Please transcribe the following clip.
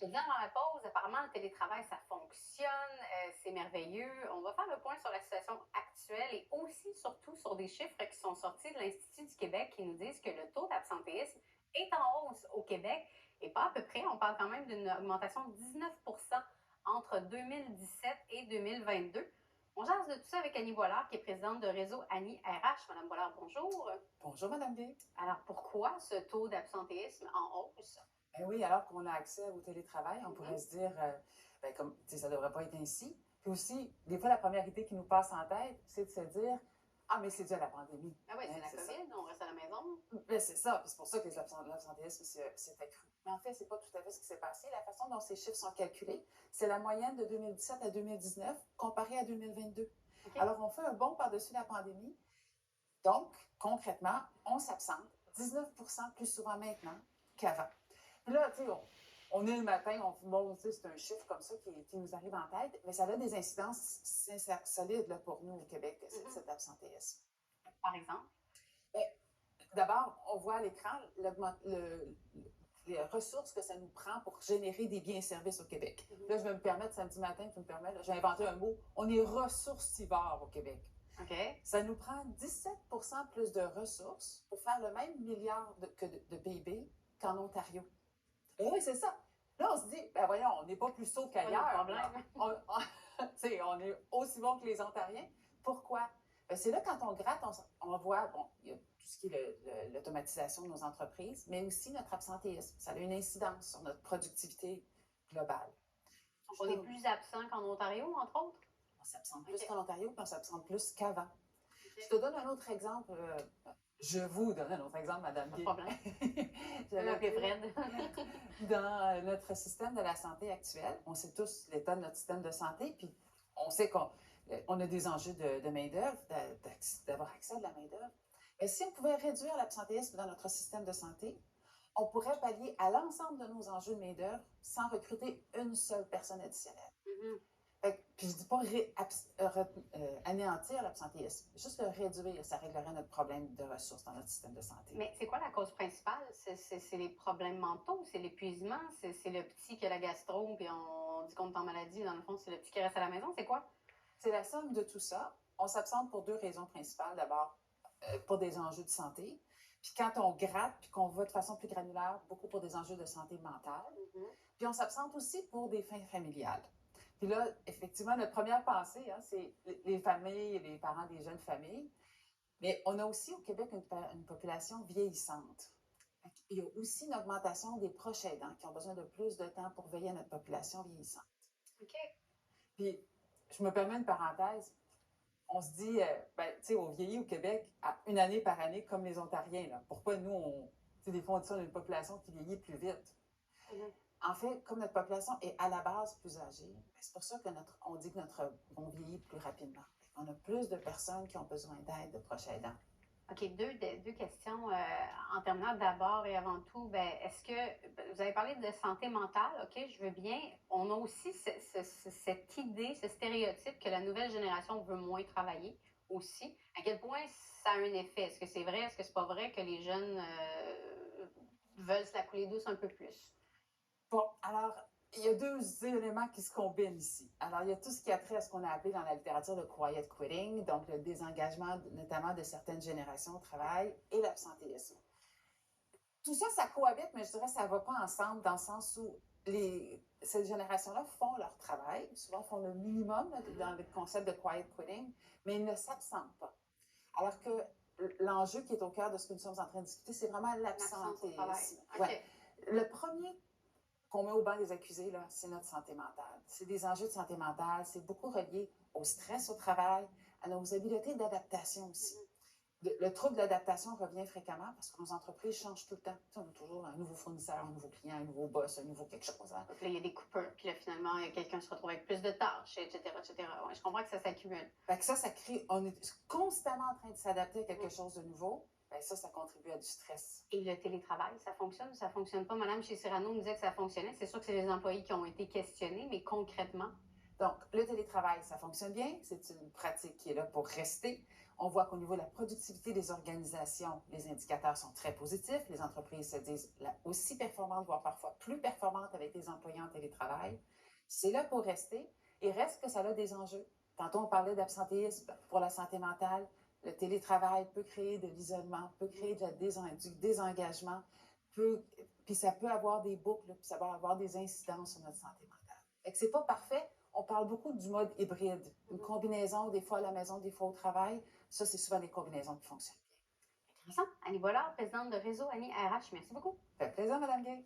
te dis avant la pause, apparemment, le télétravail, ça fonctionne, c'est merveilleux. On va faire le point sur la situation actuelle et aussi, surtout, sur des chiffres qui sont sortis de l'Institut du Québec qui nous disent que le taux d'absentéisme est en hausse au Québec et pas à peu près. On parle quand même d'une augmentation de 19 entre 2017 et 2022. On jase de tout ça avec Annie Boilard, qui est présidente de Réseau Annie RH. Madame Boilard, bonjour. Bonjour, Madame D. Alors, pourquoi ce taux d'absentéisme en hausse? Ben oui, alors qu'on a accès au télétravail, on pourrait se dire, comme, ça ne devrait pas être ainsi. Puis aussi, des fois, la première idée qui nous passe en tête, c'est de se dire, ah, mais c'est dû à la pandémie. Ah oui, c'est la COVID, on reste à la maison. Ben, c'est ça, c'est pour ça que l'absentéisme s'est accru. Mais en fait, c'est pas tout à fait ce qui s'est passé. La façon dont ces chiffres sont calculés, c'est la moyenne de 2017 à 2019 comparée à 2022. Okay. Alors, on fait un bond par-dessus la pandémie. Donc, concrètement, on s'absente 19 plus souvent maintenant qu'avant. Puis là, tu sais, on est le matin, bon, tu sais, c'est un chiffre comme ça qui nous arrive en tête, mais ça a des incidences solides là, pour nous au Québec, cet absentéisme. Par exemple? D'abord, on voit à l'écran les ressources que ça nous prend pour générer des biens et services au Québec. Là, je vais me permettre, samedi matin, tu me permets, j'ai inventé un mot, on est ressourcivores au Québec. Okay. Ça nous prend 17 plus de ressources pour faire le même milliard de PIB qu'en Ontario. Et oui, c'est ça. Là, on se dit, ben voyons, on n'est pas plus saut qu'ailleurs. On est aussi bon que les Ontariens. Pourquoi? Ben, c'est là, quand on gratte, on voit, bon, il y a tout ce qui est l'automatisation de nos entreprises, mais aussi notre absentéisme. Ça a une incidence sur notre productivité globale. Donc, on est plus absent qu'en Ontario, entre autres? On s'absente plus qu'en Ontario, puis on s'absente plus qu'avant. Je te donne un autre exemple. Je vous donne un autre exemple, Madame Guy. Pas de problème. Fred. Dans notre système de la santé actuel, on sait tous l'état de notre système de santé, puis on sait qu'on a des enjeux de main-d'œuvre, d'avoir accès à de la main-d'œuvre. Mais si on pouvait réduire l'absentéisme dans notre système de santé, on pourrait pallier à l'ensemble de nos enjeux de main-d'œuvre sans recruter une seule personne additionnelle. Puis je ne dis pas anéantir l'absentéisme, juste le réduire, ça réglerait notre problème de ressources dans notre système de santé. Mais c'est quoi la cause principale? C'est les problèmes mentaux, c'est l'épuisement, c'est le petit qui a la gastro, puis on dit qu'on est en maladie, dans le fond, c'est le petit qui reste à la maison, c'est quoi? C'est la somme de tout ça. On s'absente pour deux raisons principales. D'abord, pour des enjeux de santé. Puis quand on gratte, puis qu'on va de façon plus granulaire, beaucoup pour des enjeux de santé mentale. Puis on s'absente aussi pour des fins familiales. Puis là, effectivement, notre première pensée, c'est les familles, les parents des jeunes familles. Mais on a aussi au Québec une population vieillissante. Il y a aussi une augmentation des proches aidants qui ont besoin de plus de temps pour veiller à notre population vieillissante. OK. Puis, je me permets une parenthèse. On se dit, tu sais, on vieillit au Québec à une année par année comme les Ontariens. Là. Pourquoi nous, des fois, on dit ça, on a une population qui vieillit plus vite. En fait, comme notre population est à la base plus âgée, c'est pour ça on dit qu'on vieillit plus rapidement. On a plus de personnes qui ont besoin d'aide, de proches aidants. OK, deux questions. En terminant, d'abord et avant tout, est-ce que vous avez parlé de santé mentale, OK, je veux bien. On a aussi cette idée, ce stéréotype que la nouvelle génération veut moins travailler aussi. À quel point ça a un effet? Est-ce que c'est vrai? Est-ce que c'est pas vrai que les jeunes veulent se la couler douce un peu plus? Bon, alors, il y a deux éléments qui se combinent ici. Alors, il y a tout ce qui a trait à ce qu'on a appelé dans la littérature le quiet quitting, donc le désengagement notamment de certaines générations au travail et l'absentéisme. Tout ça, ça cohabite, mais je dirais que ça ne va pas ensemble dans le sens où ces générations-là font leur travail, souvent font le minimum dans le concept de quiet quitting, mais ils ne s'absentent pas. Alors que l'enjeu qui est au cœur de ce que nous sommes en train de discuter, c'est vraiment l'absentéisme. Okay. Ouais. Le premier qu'on met au banc des accusés, là, c'est notre santé mentale. C'est des enjeux de santé mentale, c'est beaucoup relié au stress au travail, à nos habiletés d'adaptation aussi. Le trouble d'adaptation revient fréquemment parce que nos entreprises changent tout le temps. On a toujours un nouveau fournisseur, un nouveau client, un nouveau boss, un nouveau quelque chose. Donc là, il y a des coupures, puis là, finalement, quelqu'un se retrouve avec plus de tâches, etc., etc. Ouais, je comprends que ça s'accumule. Fait que ça crée... On est constamment en train de s'adapter à quelque chose de nouveau. Bien, ça contribue à du stress. Et le télétravail, ça fonctionne ou ça fonctionne pas? Madame chez Cyrano nous disait que ça fonctionnait. C'est sûr que c'est les employés qui ont été questionnés, mais concrètement? Donc, le télétravail, ça fonctionne bien. C'est une pratique qui est là pour rester. On voit qu'au niveau de la productivité des organisations, les indicateurs sont très positifs. Les entreprises se disent aussi performantes, voire parfois plus performantes avec des employés en télétravail. C'est là pour rester et reste que ça a des enjeux. Tantôt, on parlait d'absentéisme pour la santé mentale. Le télétravail peut créer de l'isolement, peut créer du désengagement, puis ça peut avoir des boucles, puis ça va avoir des incidences sur notre santé mentale. Fait que c'est pas parfait. On parle beaucoup du mode hybride, une combinaison des fois à la maison, des fois au travail. Ça, c'est souvent des combinaisons qui fonctionnent bien. Intéressant. Annie Boilard, présidente de Réseau Annie RH, merci beaucoup. Ça fait plaisir, Mme Gay.